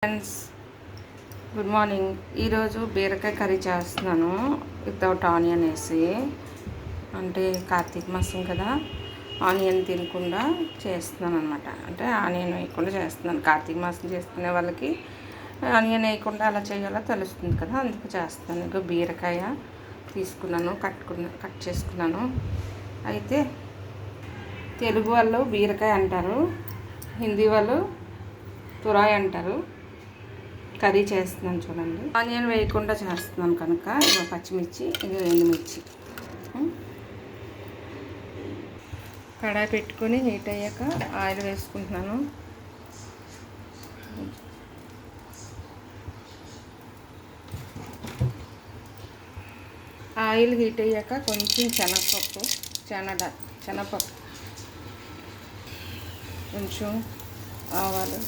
Friends, good morning. ఈరోజు బీరకాయ curry చేస్తున్నాను వితౌట్ ఆనియన్ వేసి. అంటే కార్తీక మాసం కదా, ఆనియన్ తినకుండా చేస్తున్నాను అనమాట. అంటే ఆనియన్ వేయకుండా చేస్తున్నాను. కార్తీక మాసం చేసుకునే వాళ్ళకి ఆనియన్ వేయకుండా అలా చేయాలో తెలుస్తుంది కదా, అందుకు చేస్తున్నాను. ఇంకా బీరకాయ తీసుకున్నాను, కట్ చేసుకున్నాను. అయితే తెలుగు వాళ్ళు బీరకాయ అంటారు, హిందీ వాళ్ళు తురాయ్ అంటారు. కర్రీ చేస్తున్నాను చూడండి. ఆనియన్ వేయకుండా చేస్తున్నాను కనుక ఇక పచ్చిమిర్చి, ఇది ఎండుమిర్చి. కడాయి పెట్టుకొని హీట్ అయ్యాక ఆయిల్ వేసుకుంటున్నాను. ఆయిల్ హీట్ అయ్యాక కొంచెం శనగపప్పు, కొంచెం ఆవాలు,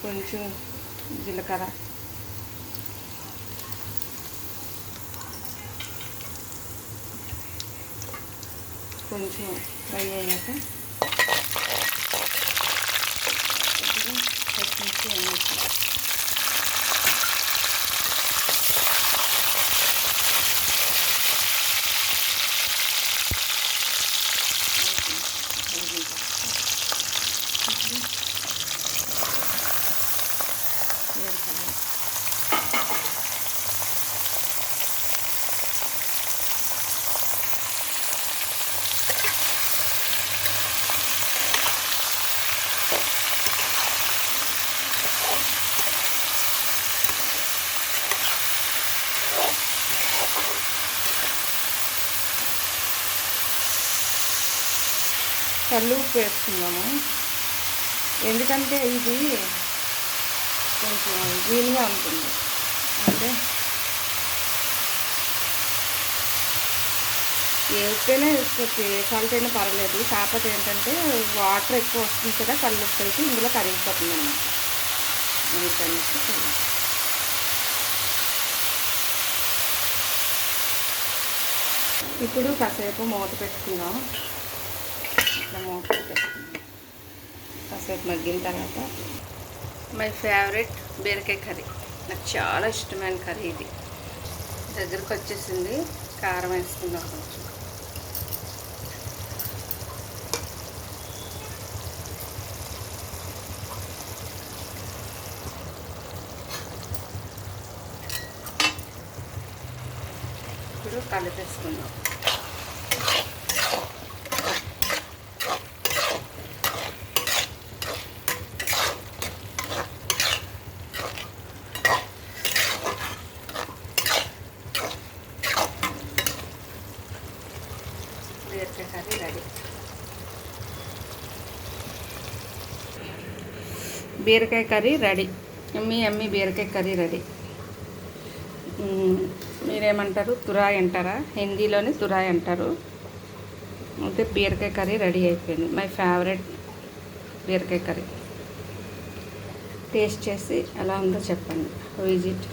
కొంచెం జీలకర్ర, కొంచెం ఫ్రై అయ్యాక పచ్చిమిర్చి వేయాలి. కల్లు ఉప్పు వేసుకున్నాము, ఎందుకంటే ఇది కొంచెం గ్రీన్గా ఉంటుంది. అంటే ఏ ఉప్పైనా వేసుకోవచ్చు, ఏ సాల్ట్ అయినా పర్వాలేదు. కాకపోతే ఏంటంటే వాటర్ ఎక్కువ వస్తుంది కదా, కల్లు ఉప్పు అయితే ఇందులో కరిగిపోతుంది అన్నమాట. ఇప్పుడు కాసేపు మూత పెట్టుకుందాం. ఇట్లా మూత పెట్టుకుందాం. కాసేపు మగ్గిన తర్వాత మై ఫేవరెట్ బీరకాయ కర్రీ, నాకు చాలా ఇష్టమైన కర్రీ ఇది. దగ్గరకు వచ్చేసింది, కారం వేసుకుందాం కొంచెం. ఇప్పుడు కలిపేసుకుందాం. బీరకాయ కర్రీ రెడీ. బీరకాయ కర్రీ రెడీ. ఎమ్మి బీరకాయ కర్రీ రెడీ. మీరేమంటారు? తురాయ్ అంటారా? హిందీలోని తురాయ్ అంటారు. అయితే బీరకాయ కర్రీ రెడీ అయిపోయింది. మై ఫేవరెట్ బీరకాయ కర్రీ. టేస్ట్ చేసి ఎలా ఉందో చెప్పండి. విజిట్